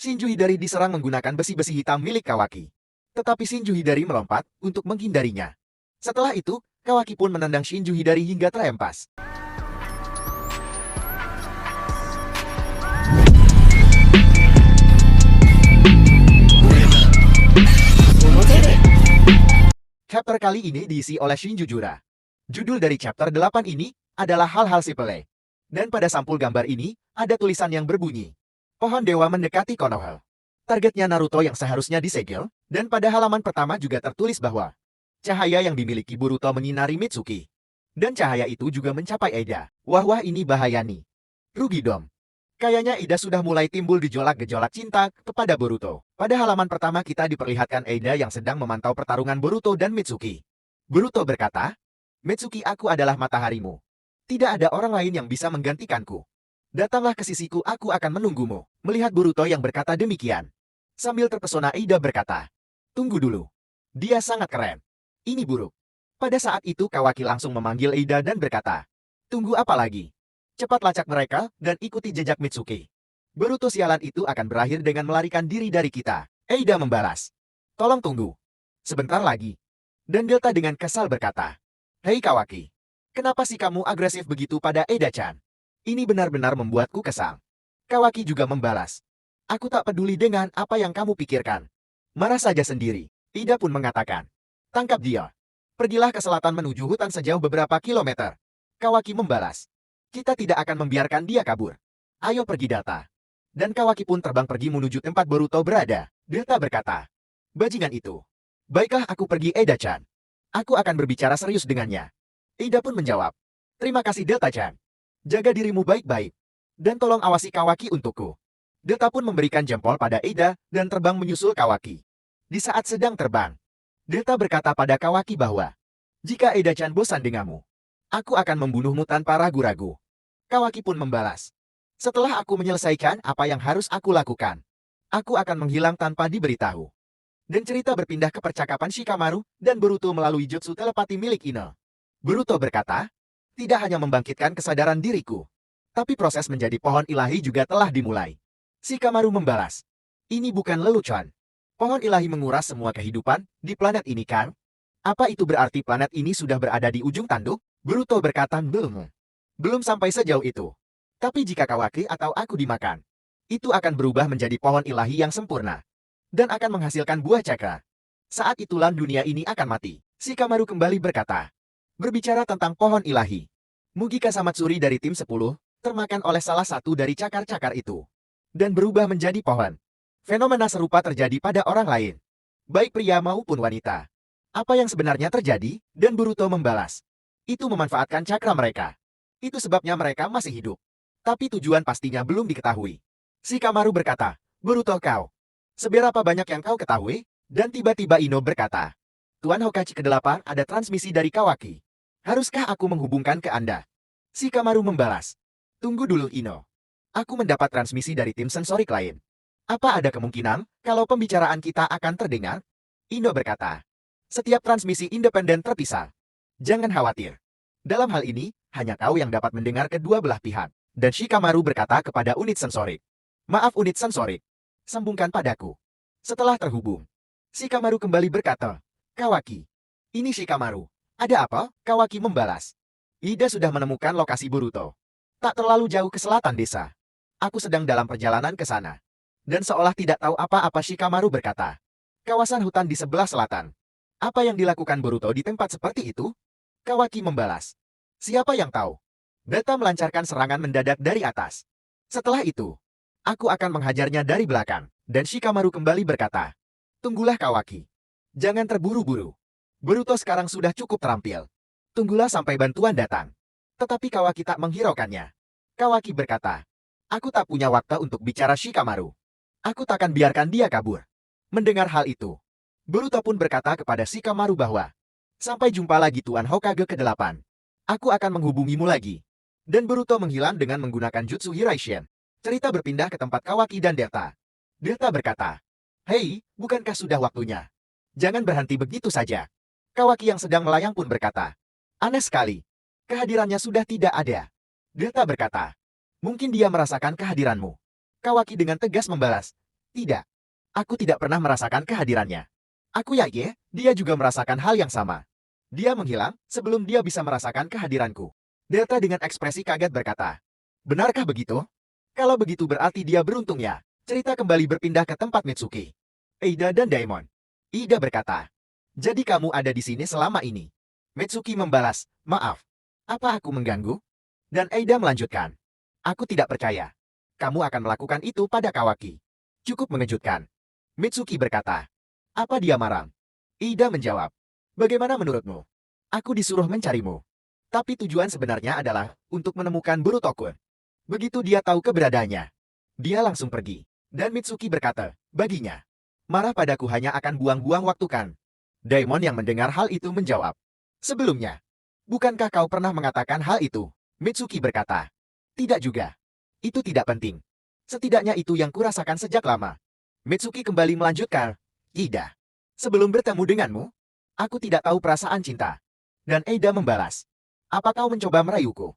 Shinju Hidari diserang menggunakan besi-besi hitam milik Kawaki. Tetapi Shinju Hidari melompat untuk menghindarinya. Setelah itu, Kawaki pun menendang Shinju Hidari hingga terhempas. Chapter kali ini diisi oleh Shinju Jura. Judul dari chapter 8 ini adalah hal-hal sepele. Dan pada sampul gambar ini, ada tulisan yang berbunyi, Pohon Dewa mendekati Konoha. Targetnya Naruto yang seharusnya disegel, dan pada halaman pertama juga tertulis bahwa cahaya yang dimiliki Boruto menyinari Mitsuki. Dan cahaya itu juga mencapai Eida. Wah ini bahaya nih. Rugi dong. Kayaknya Eida sudah mulai timbul gejolak-gejolak cinta kepada Boruto. Pada halaman pertama kita diperlihatkan Eida yang sedang memantau pertarungan Boruto dan Mitsuki. Boruto berkata, Mitsuki, aku adalah mataharimu. Tidak ada orang lain yang bisa menggantikanku. Datanglah ke sisiku, aku akan menunggumu. Melihat Boruto yang berkata demikian, sambil terpesona Eida berkata, tunggu dulu. Dia sangat keren. Ini buruk. Pada saat itu Kawaki langsung memanggil Eida dan berkata, tunggu apa lagi? Cepat lacak mereka dan ikuti jejak Mitsuki. Boruto sialan itu akan berakhir dengan melarikan diri dari kita. Eida membalas, tolong tunggu. Sebentar lagi. Dan Delta dengan kesal berkata, hei Kawaki. Kenapa sih kamu agresif begitu pada Eida-chan? Ini benar-benar membuatku kesal. Kawaki juga membalas, aku tak peduli dengan apa yang kamu pikirkan. Marah saja sendiri. Eida pun mengatakan, tangkap dia. Pergilah ke selatan menuju hutan sejauh beberapa kilometer. Kawaki membalas, kita tidak akan membiarkan dia kabur. Ayo pergi Delta. Dan Kawaki pun terbang pergi menuju tempat Boruto berada. Delta berkata, bajingan itu. Baiklah aku pergi Eida-chan. Aku akan berbicara serius dengannya. Eida pun menjawab, terima kasih Delta-chan. Jaga dirimu baik-baik. Dan tolong awasi Kawaki untukku. Delta pun memberikan jempol pada Eida dan terbang menyusul Kawaki. Di saat sedang terbang, Delta berkata pada Kawaki bahwa, jika Eida-chan bosan denganmu, aku akan membunuhmu tanpa ragu-ragu. Kawaki pun membalas, setelah aku menyelesaikan apa yang harus aku lakukan, aku akan menghilang tanpa diberitahu. Dan cerita berpindah ke percakapan Shikamaru dan Boruto melalui jutsu telepati milik Ino. Boruto berkata, tidak hanya membangkitkan kesadaran diriku, tapi proses menjadi pohon ilahi juga telah dimulai. Shikamaru membalas, ini bukan lelucon. Pohon ilahi menguras semua kehidupan di planet ini kan? Apa itu berarti planet ini sudah berada di ujung tanduk? Boruto berkata, belum. Belum sampai sejauh itu. Tapi jika Kawaki atau aku dimakan, itu akan berubah menjadi pohon ilahi yang sempurna. Dan akan menghasilkan buah cakra. Saat itulah dunia ini akan mati. Shikamaru kembali berkata, berbicara tentang pohon ilahi. Mugika Samatsuri dari tim 10, termakan oleh salah satu dari cakar-cakar itu. Dan berubah menjadi pohon. Fenomena serupa terjadi pada orang lain. Baik pria maupun wanita. Apa yang sebenarnya terjadi? Dan Boruto membalas, itu memanfaatkan cakra mereka. Itu sebabnya mereka masih hidup. Tapi tujuan pastinya belum diketahui. Shikamaru berkata, Boruto kau. Seberapa banyak yang kau ketahui? Dan tiba-tiba Ino berkata, Tuan Hokage ke-8 ada transmisi dari Kawaki. Haruskah aku menghubungkan ke Anda? Shikamaru membalas, tunggu dulu Ino. Aku mendapat transmisi dari tim sensorik lain. Apa ada kemungkinan kalau pembicaraan kita akan terdengar? Ino berkata, setiap transmisi independen terpisah. Jangan khawatir. Dalam hal ini, hanya kau yang dapat mendengar kedua belah pihak. Dan Shikamaru berkata kepada unit sensorik, maaf unit sensorik, sambungkan padaku. Setelah terhubung, Shikamaru kembali berkata, Kawaki. Ini Shikamaru. Ada apa? Kawaki membalas, Ida sudah menemukan lokasi Boruto. Tak terlalu jauh ke selatan desa. Aku sedang dalam perjalanan ke sana. Dan seolah tidak tahu apa-apa Shikamaru berkata, kawasan hutan di sebelah selatan. Apa yang dilakukan Boruto di tempat seperti itu? Kawaki membalas, siapa yang tahu? Beta melancarkan serangan mendadak dari atas. Setelah itu, aku akan menghajarnya dari belakang. Dan Shikamaru kembali berkata, tunggulah Kawaki. Jangan terburu-buru. Boruto sekarang sudah cukup terampil. Tunggulah sampai bantuan datang. Tetapi Kawaki tak menghiraukannya. Kawaki berkata, aku tak punya waktu untuk bicara Shikamaru. Aku takkan biarkan dia kabur. Mendengar hal itu, Boruto pun berkata kepada Shikamaru bahwa, sampai jumpa lagi Tuan Hokage ke-8. Aku akan menghubungimu lagi. Dan Boruto menghilang dengan menggunakan jutsu Hiraishin. Cerita berpindah ke tempat Kawaki dan Delta. Delta berkata, hei, bukankah sudah waktunya? Jangan berhenti begitu saja. Kawaki yang sedang melayang pun berkata, aneh sekali. Kehadirannya sudah tidak ada. Delta berkata, mungkin dia merasakan kehadiranmu. Kawaki dengan tegas membalas, Tidak. Aku tidak pernah merasakan kehadirannya. Aku yakin, dia juga merasakan hal yang sama. Dia menghilang sebelum dia bisa merasakan kehadiranku. Delta dengan ekspresi kaget berkata, benarkah begitu? Kalau begitu berarti dia beruntung ya. Cerita kembali berpindah ke tempat Mitsuki, Eida dan Daemon. Ida berkata, jadi kamu ada di sini selama ini. Mitsuki membalas, maaf. Apa aku mengganggu? Dan Eida melanjutkan, aku tidak percaya. Kamu akan melakukan itu pada Kawaki. Cukup mengejutkan. Mitsuki berkata, apa dia marah? Ida menjawab, bagaimana menurutmu? Aku disuruh mencarimu. Tapi tujuan sebenarnya adalah untuk menemukan Boruto-kun. Begitu dia tahu keberadaannya, dia langsung pergi. Dan Mitsuki berkata, baginya, marah padaku hanya akan buang-buang waktu kan? Daemon yang mendengar hal itu menjawab, sebelumnya, bukankah kau pernah mengatakan hal itu? Mitsuki berkata, tidak juga. Itu tidak penting. Setidaknya itu yang kurasakan sejak lama. Mitsuki kembali melanjutkan, Ida, sebelum bertemu denganmu, aku tidak tahu perasaan cinta. Dan Eida membalas, apa kau mencoba merayuku?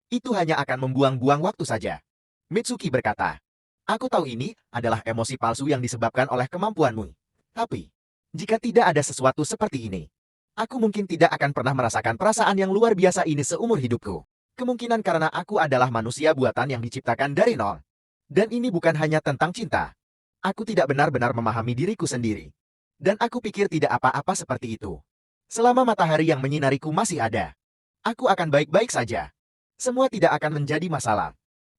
Itu hanya akan membuang-buang waktu saja. Mitsuki berkata, aku tahu ini adalah emosi palsu yang disebabkan oleh kemampuanmu. Tapi, jika tidak ada sesuatu seperti ini, aku mungkin tidak akan pernah merasakan perasaan yang luar biasa ini seumur hidupku. Kemungkinan karena aku adalah manusia buatan yang diciptakan dari nol. Dan ini bukan hanya tentang cinta. Aku tidak benar-benar memahami diriku sendiri. Dan aku pikir tidak apa-apa seperti itu. Selama matahari yang menyinariku masih ada, aku akan baik-baik saja. Semua tidak akan menjadi masalah.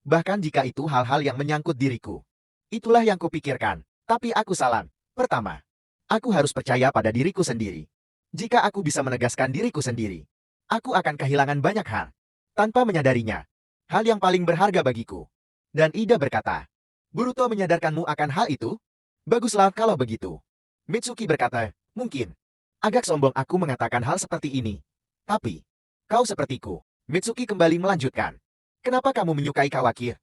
Bahkan jika itu hal-hal yang menyangkut diriku. Itulah yang kupikirkan. Tapi aku salah. Pertama, aku harus percaya pada diriku sendiri. Jika aku bisa menegaskan diriku sendiri, aku akan kehilangan banyak hal. Tanpa menyadarinya, hal yang paling berharga bagiku. Dan Ida berkata, Boruto menyadarkanmu akan hal itu? Baguslah kalau begitu. Mitsuki berkata, mungkin. Agak sombong aku mengatakan hal seperti ini. Tapi, kau sepertiku. Mitsuki kembali melanjutkan. Kenapa kamu menyukai Kawaki?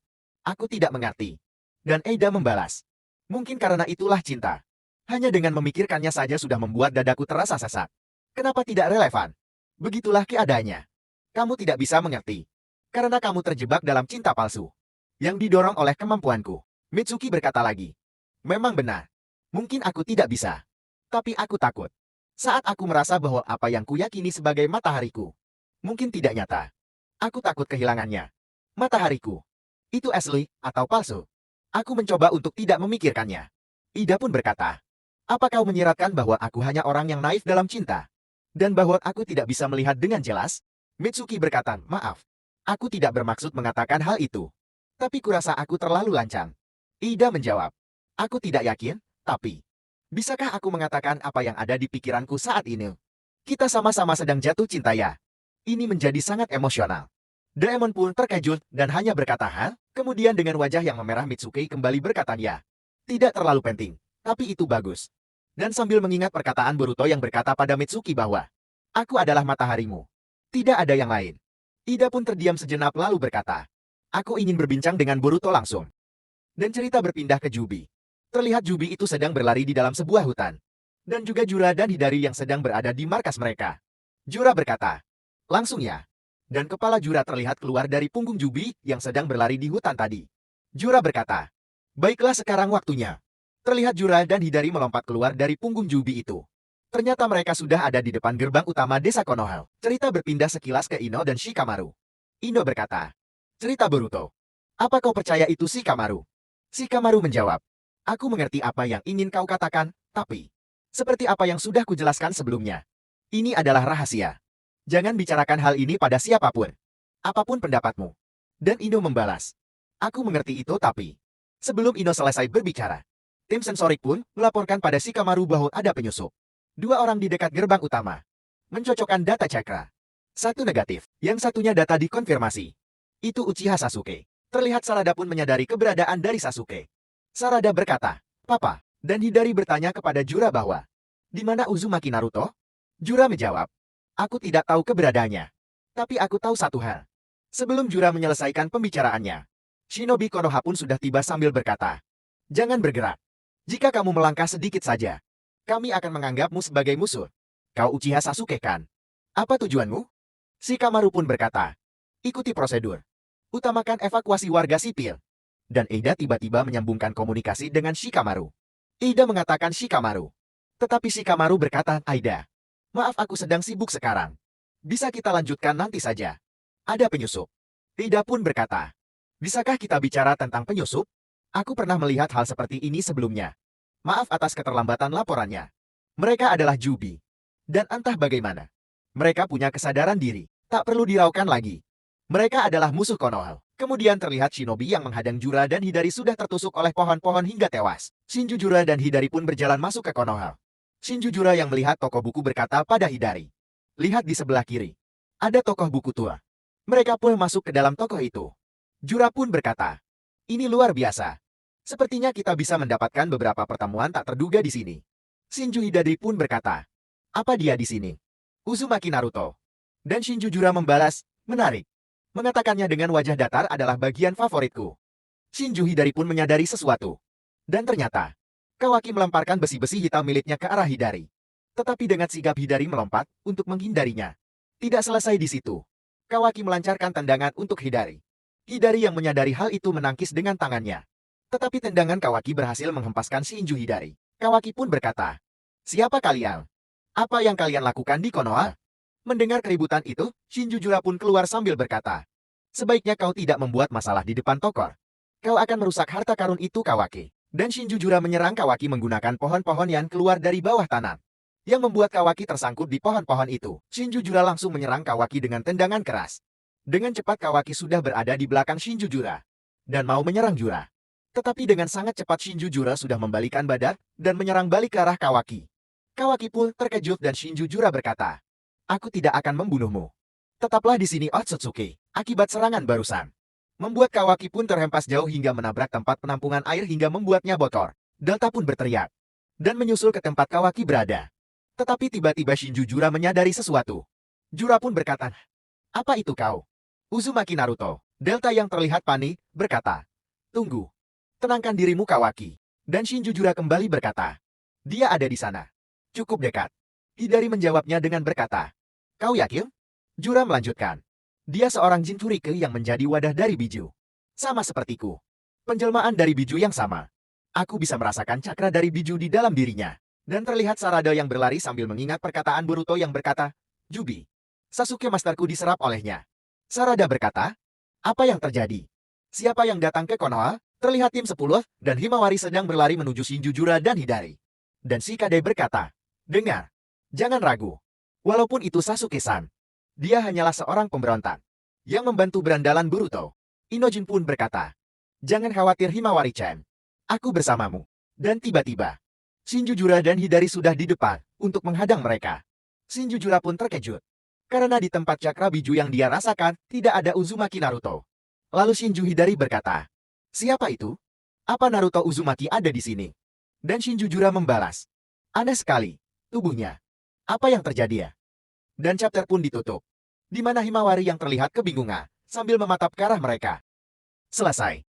Aku tidak mengerti. Dan Eida membalas. Mungkin karena itulah cinta. Hanya dengan memikirkannya saja sudah membuat dadaku terasa sesak. Kenapa tidak relevan? Begitulah keadaannya. Kamu tidak bisa mengerti. Karena kamu terjebak dalam cinta palsu. Yang didorong oleh kemampuanku. Mitsuki berkata lagi. Memang benar. Mungkin aku tidak bisa. Tapi aku takut. Saat aku merasa bahwa apa yang kuyakini sebagai matahariku mungkin tidak nyata. Aku takut kehilangannya. Matahariku. Itu asli atau palsu? Aku mencoba untuk tidak memikirkannya. Ida pun berkata, apa kau menyiratkan bahwa aku hanya orang yang naif dalam cinta? Dan bahwa aku tidak bisa melihat dengan jelas? Mitsuki berkata, maaf. Aku tidak bermaksud mengatakan hal itu. Tapi kurasa aku terlalu lancang. Ida menjawab, aku tidak yakin, tapi bisakah aku mengatakan apa yang ada di pikiranku saat ini? Kita sama-sama sedang jatuh cinta ya. Ini menjadi sangat emosional. Daemon pun terkejut dan hanya berkata, hah? Kemudian dengan wajah yang memerah Mitsuki kembali berkata, ya. Tidak terlalu penting, tapi itu bagus. Dan sambil mengingat perkataan Boruto yang berkata pada Mitsuki bahwa, aku adalah mataharimu. Tidak ada yang lain. Ida pun terdiam sejenak lalu berkata, aku ingin berbincang dengan Boruto langsung. Dan cerita berpindah ke Jubi. Terlihat Jubi itu sedang berlari di dalam sebuah hutan. Dan juga Jura dan Hidari yang sedang berada di markas mereka. Jura berkata, langsung ya. Dan kepala Jura terlihat keluar dari punggung Jubi yang sedang berlari di hutan tadi. Jura berkata, baiklah sekarang waktunya. Terlihat Jura dan Hidari melompat keluar dari punggung Jubi itu. Ternyata mereka sudah ada di depan gerbang utama desa Konoha. Cerita berpindah sekilas ke Ino dan Shikamaru. Ino berkata, cerita Boruto. Apa kau percaya itu Shikamaru? Shikamaru menjawab, aku mengerti apa yang ingin kau katakan, tapi seperti apa yang sudah kujelaskan sebelumnya. Ini adalah rahasia. Jangan bicarakan hal ini pada siapapun. Apapun pendapatmu. Dan Ino membalas, aku mengerti itu tapi sebelum Ino selesai berbicara, tim sensorik pun melaporkan pada Shikamaru bahwa ada penyusup. Dua orang di dekat gerbang utama. Mencocokkan data cakra. Satu negatif, yang satunya data dikonfirmasi. Itu Uchiha Sasuke. Terlihat Sarada pun menyadari keberadaan dari Sasuke. Sarada berkata, Papa, dan Hidari bertanya kepada Jura bahwa, di mana Uzumaki Naruto? Jura menjawab, aku tidak tahu keberadaannya. Tapi aku tahu satu hal. Sebelum Jura menyelesaikan pembicaraannya, Shinobi Konoha pun sudah tiba sambil berkata, jangan bergerak. Jika kamu melangkah sedikit saja, kami akan menganggapmu sebagai musuh. Kau Uchiha Sasuke kan? Apa tujuanmu? Shikamaru pun berkata, ikuti prosedur. Utamakan evakuasi warga sipil. Dan Eida tiba-tiba menyambungkan komunikasi dengan Shikamaru. Eida mengatakan Shikamaru. Tetapi Shikamaru berkata, Aida, maaf aku sedang sibuk sekarang. Bisa kita lanjutkan nanti saja. Ada penyusup. Eida pun berkata, bisakah kita bicara tentang penyusup? Aku pernah melihat hal seperti ini sebelumnya. Maaf atas keterlambatan laporannya. Mereka adalah Jubi. Dan entah bagaimana. Mereka punya kesadaran diri. Tak perlu diraukan lagi. Mereka adalah musuh Konoha. Kemudian terlihat shinobi yang menghadang Jura dan Hidari sudah tertusuk oleh pohon-pohon hingga tewas. Shinju Jura dan Hidari pun berjalan masuk ke Konoha. Shinju Jura yang melihat toko buku berkata pada Hidari. Lihat di sebelah kiri. Ada tokoh buku tua. Mereka pun masuk ke dalam toko itu. Jura pun berkata, ini luar biasa. Sepertinya kita bisa mendapatkan beberapa pertemuan tak terduga di sini. Shinju Hidari pun berkata, apa dia di sini? Uzumaki Naruto. Dan Shinju Jura membalas, menarik. Mengatakannya dengan wajah datar adalah bagian favoritku. Shinju Hidari pun menyadari sesuatu. Dan ternyata, Kawaki melemparkan besi-besi hitam miliknya ke arah Hidari. Tetapi dengan sigap Hidari melompat untuk menghindarinya. Tidak selesai di situ. Kawaki melancarkan tendangan untuk Hidari. Hidari yang menyadari hal itu menangkis dengan tangannya. Tetapi tendangan Kawaki berhasil menghempaskan Shinju Hidari. Kawaki pun berkata, siapa kalian? Apa yang kalian lakukan di Konoha? Mendengar keributan itu, Shinju Jura pun keluar sambil berkata, sebaiknya kau tidak membuat masalah di depan Tokor. Kau akan merusak harta karun itu Kawaki. Dan Shinju Jura menyerang Kawaki menggunakan pohon-pohon yang keluar dari bawah tanah. Yang membuat Kawaki tersangkut di pohon-pohon itu. Shinju Jura langsung menyerang Kawaki dengan tendangan keras. Dengan cepat Kawaki sudah berada di belakang Shinju Jura. Dan mau menyerang Jura. Tetapi dengan sangat cepat Shinju Jura sudah membalikan badan dan menyerang balik ke arah Kawaki. Kawaki pun terkejut dan Shinju Jura berkata, aku tidak akan membunuhmu. Tetaplah di sini Otsutsuki, akibat serangan barusan. Membuat Kawaki pun terhempas jauh hingga menabrak tempat penampungan air hingga membuatnya bocor. Delta pun berteriak. Dan menyusul ke tempat Kawaki berada. Tetapi tiba-tiba Shinju Jura menyadari sesuatu. Jura pun berkata, apa itu kau? Uzumaki Naruto. Delta yang terlihat panik, berkata, tunggu. Tenangkan dirimu Kawaki. Dan Shinju Jura kembali berkata, dia ada di sana. Cukup dekat. Hidari menjawabnya dengan berkata, kau yakin? Jura melanjutkan. Dia seorang Jinchuriki yang menjadi wadah dari biju. Sama sepertiku. Penjelmaan dari biju yang sama. Aku bisa merasakan cakra dari biju di dalam dirinya. Dan terlihat Sarada yang berlari sambil mengingat perkataan Boruto yang berkata, Jubi. Sasuke masterku diserap olehnya. Sarada berkata, apa yang terjadi? Siapa yang datang ke Konoha? Terlihat tim 10 dan Himawari sedang berlari menuju Shinju Jura dan Hidari. Dan Shikade berkata, dengar. Jangan ragu. Walaupun itu Sasuke-san. Dia hanyalah seorang pemberontak. Yang membantu berandalan Boruto. Inojin pun berkata. Jangan khawatir Himawari-chan. Aku bersamamu. Dan tiba-tiba. Shinju Jura dan Hidari sudah di depan. Untuk menghadang mereka. Shinju Jura pun terkejut. Karena di tempat cakra biju yang dia rasakan. Tidak ada Uzumaki Naruto. Lalu Shinju Hidari berkata. Siapa itu? Apa Naruto Uzumaki ada di sini? Dan Shinju Jura membalas. Aneh sekali. Tubuhnya. Apa yang terjadi ya? Dan chapter pun ditutup. Di mana Himawari yang terlihat kebingungan, sambil mematap ke arah mereka. Selesai.